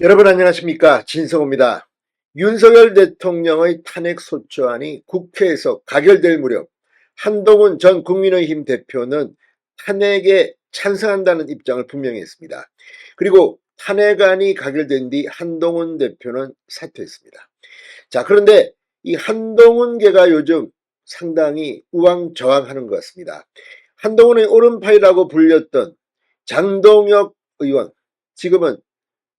여러분 안녕하십니까, 진성호입니다. 윤석열 대통령의 탄핵소추안이 국회에서 가결될 무렵 한동훈 전 국민의힘 대표는 탄핵에 찬성한다는 입장을 분명히 했습니다. 그리고 탄핵안이 가결된 뒤 한동훈 대표는 사퇴했습니다. 자, 그런데 이 한동훈계가 요즘 상당히 우왕좌왕하는 것 같습니다. 한동훈의 오른팔이라고 불렸던 장동혁 의원, 지금은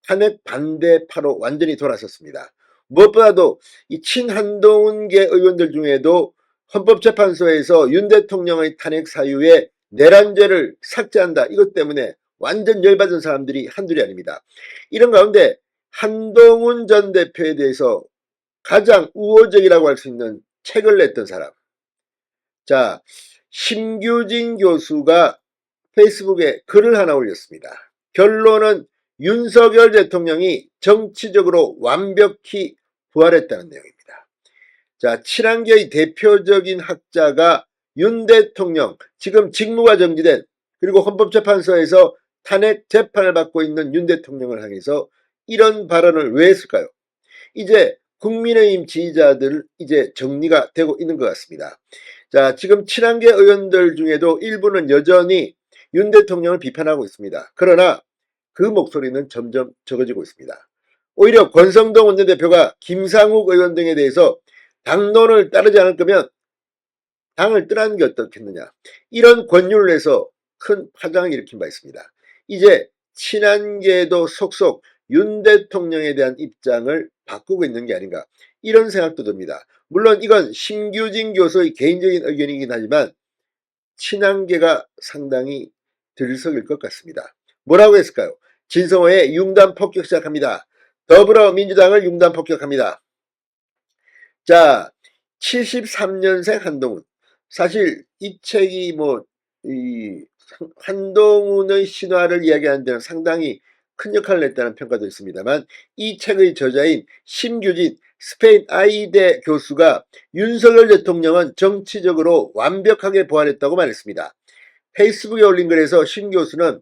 탄핵 반대파로 완전히 돌아섰습니다. 무엇보다도 이 친한동훈계 의원들 중에도 헌법재판소에서 윤 대통령의 탄핵 사유에 내란죄를 삭제한다, 이것 때문에 완전 열받은 사람들이 한둘이 아닙니다. 이런 가운데 한동훈 전 대표에 대해서 가장 우호적이라고 할 수 있는 책을 냈던 사람, 자, 심규진 교수가 페이스북에 글을 하나 올렸습니다. 결론은 윤석열 대통령이 정치적으로 완벽히 부활했다는 내용입니다. 자, 친한계의 대표적인 학자가 윤 대통령, 지금 직무가 정지된, 그리고 헌법재판소에서 탄핵 재판을 받고 있는 윤 대통령을 향해서 이런 발언을 왜 했을까요? 이제 국민의힘 지지자들 이제 정리가 되고 있는 것 같습니다. 자, 지금 친한계 의원들 중에도 일부는 여전히 윤 대통령을 비판하고 있습니다. 그러나 그 목소리는 점점 적어지고 있습니다. 오히려 권성동 원내대표가 김상욱 의원 등에 대해서 당론을 따르지 않을 거면 당을 떠나는 게 어떻겠느냐, 이런 권유를 해서 큰 파장을 일으킨 바 있습니다. 이제 친한계도 속속 윤 대통령에 대한 입장을 바꾸고 있는 게 아닌가, 이런 생각도 듭니다. 물론 이건 심규진 교수의 개인적인 의견이긴 하지만 친한계가 상당히 들썩일 것 같습니다. 뭐라고 했을까요? 진성호의 융단 폭격 시작합니다. 더불어민주당을 융단 폭격합니다. 자, 73년생 한동훈. 사실 이 책이 한동훈의 신화를 이야기하는 데는 상당히 큰 역할을 했다는 평가도 있습니다만, 이 책의 저자인 심규진 스페인 아이대 교수가 윤석열 대통령은 정치적으로 완벽하게 부활했다고 말했습니다. 페이스북에 올린 글에서 심 교수는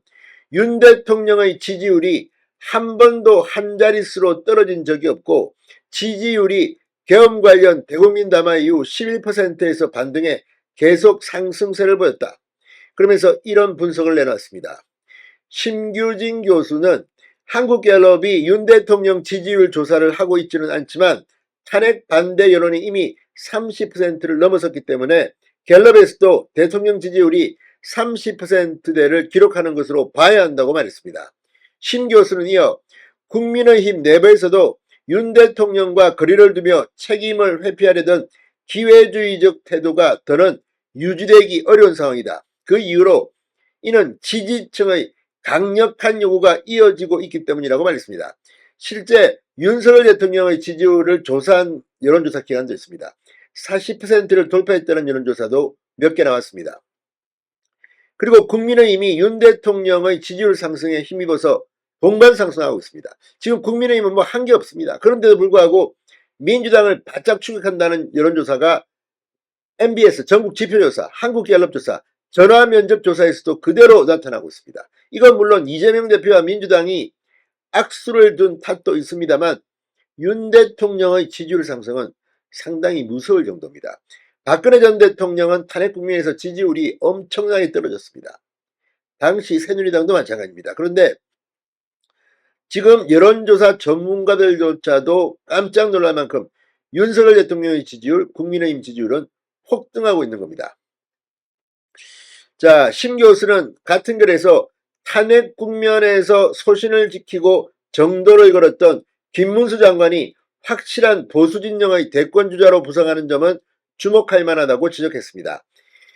윤 대통령의 지지율이 한 번도 한 자릿수로 떨어진 적이 없고, 지지율이 계엄 관련 대국민 담화 이후 11%에서 반등해 계속 상승세를 보였다, 그러면서 이런 분석을 내놨습니다. 심규진 교수는 한국갤럽이 윤 대통령 지지율 조사를 하고 있지는 않지만 탄핵 반대 여론이 이미 30%를 넘어섰기 때문에 갤럽에서도 대통령 지지율이 30%대를 기록하는 것으로 봐야 한다고 말했습니다. 심 교수는 이어 국민의힘 내부에서도 윤 대통령과 거리를 두며 책임을 회피하려던 기회주의적 태도가 더는 유지되기 어려운 상황이다. 그 이유로 이는 지지층의 강력한 요구가 이어지고 있기 때문이라고 말했습니다. 실제 윤석열 대통령의 지지율을 조사한 여론조사 기관도 있습니다. 40%를 돌파했다는 여론조사도 몇 개 나왔습니다. 그리고 국민의힘이 윤 대통령의 지지율 상승에 힘입어서 동반 상승하고 있습니다. 지금 국민의힘은 뭐 한 게 없습니다. 그런데도 불구하고 민주당을 바짝 추격한다는 여론조사가 MBS 전국지표조사, 한국갤럽조사, 전화면접조사에서도 그대로 나타나고 있습니다. 이건 물론 이재명 대표와 민주당이 악수를 둔 탓도 있습니다만 윤 대통령의 지지율 상승은 상당히 무서울 정도입니다. 박근혜 전 대통령은 탄핵 국면에서 지지율이 엄청나게 떨어졌습니다. 당시 새누리당도 마찬가지입니다. 그런데 지금 여론조사 전문가들조차도 깜짝 놀랄 만큼 윤석열 대통령의 지지율, 국민의힘 지지율은 폭등하고 있는 겁니다. 자, 심 교수는 같은 글에서 탄핵 국면에서 소신을 지키고 정도를 걸었던 김문수 장관이 확실한 보수 진영의 대권주자로 부상하는 점은 주목할 만하다고 지적했습니다.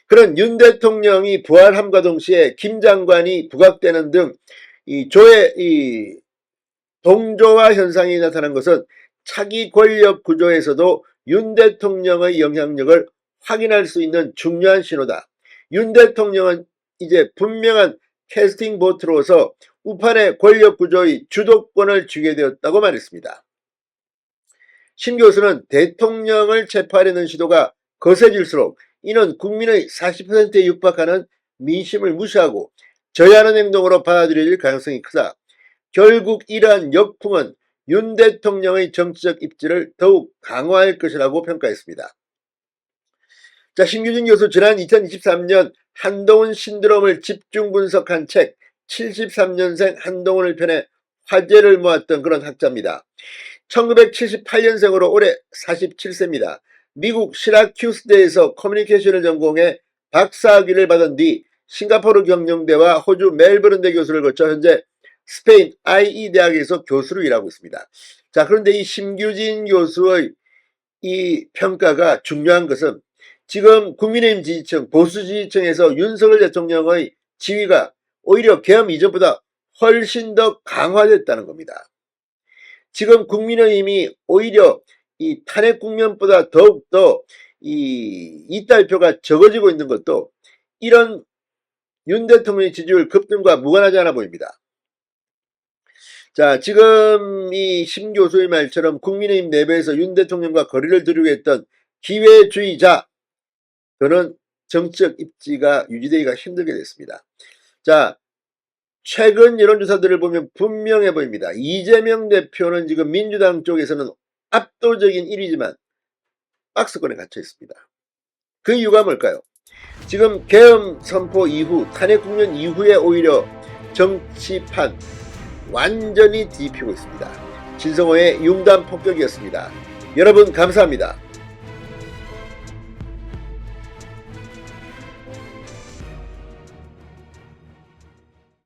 그런 윤 대통령이 부활함과 동시에 김 장관이 부각되는 등 이 조의 동조화 현상이 나타난 것은 차기 권력 구조에서도 윤 대통령의 영향력을 확인할 수 있는 중요한 신호다. 윤 대통령은 이제 분명한 캐스팅 보트로서 우판의 권력 구조의 주도권을 쥐게 되었다고 말했습니다. 심 교수는 대통령을 체포하려는 시도가 거세질수록 이는 국민의 40%에 육박하는 민심을 무시하고 저해하는 행동으로 받아들여질 가능성이 크다. 결국 이러한 역풍은 윤 대통령의 정치적 입지를 더욱 강화할 것이라고 평가했습니다. 자, 신규진 교수 지난 2023년 한동훈 신드롬을 집중 분석한 책 73년생 한동훈을 편에 화제를 모았던 그런 학자입니다. 1978년생으로 올해 47세입니다. 미국 시라큐스대에서 커뮤니케이션을 전공해 박사학위를 받은 뒤 싱가포르 경영대와 호주 멜버른대 교수를 거쳐 현재 스페인 IE 대학에서 교수로 일하고 있습니다. 자, 그런데 이 심규진 교수의 이 평가가 중요한 것은 지금 국민의힘 지지층, 보수 지지층에서 윤석열 대통령의 지위가 오히려 계엄 이전보다 훨씬 더 강화됐다는 겁니다. 지금 국민의힘이 오히려 이 탄핵 국면보다 더욱더 이 이달표가 적어지고 있는 것도 이런 윤 대통령의 지지율 급등과 무관하지 않아 보입니다. 자, 지금 이 심 교수의 말처럼 국민의힘 내부에서 윤 대통령과 거리를 두려고 했던 기회주의자, 그는 정치적 입지가 유지되기가 힘들게 됐습니다. 자, 최근 여론조사들을 보면 분명해 보입니다. 이재명 대표는 지금 민주당 쪽에서는 압도적인 1위지만 박스권에 갇혀 있습니다. 그 이유가 뭘까요? 지금 계엄 선포 이후, 탄핵 국면 이후에 오히려 정치판 완전히 뒤집히고 있습니다. 진성호의 융단 폭격이었습니다. 여러분 감사합니다.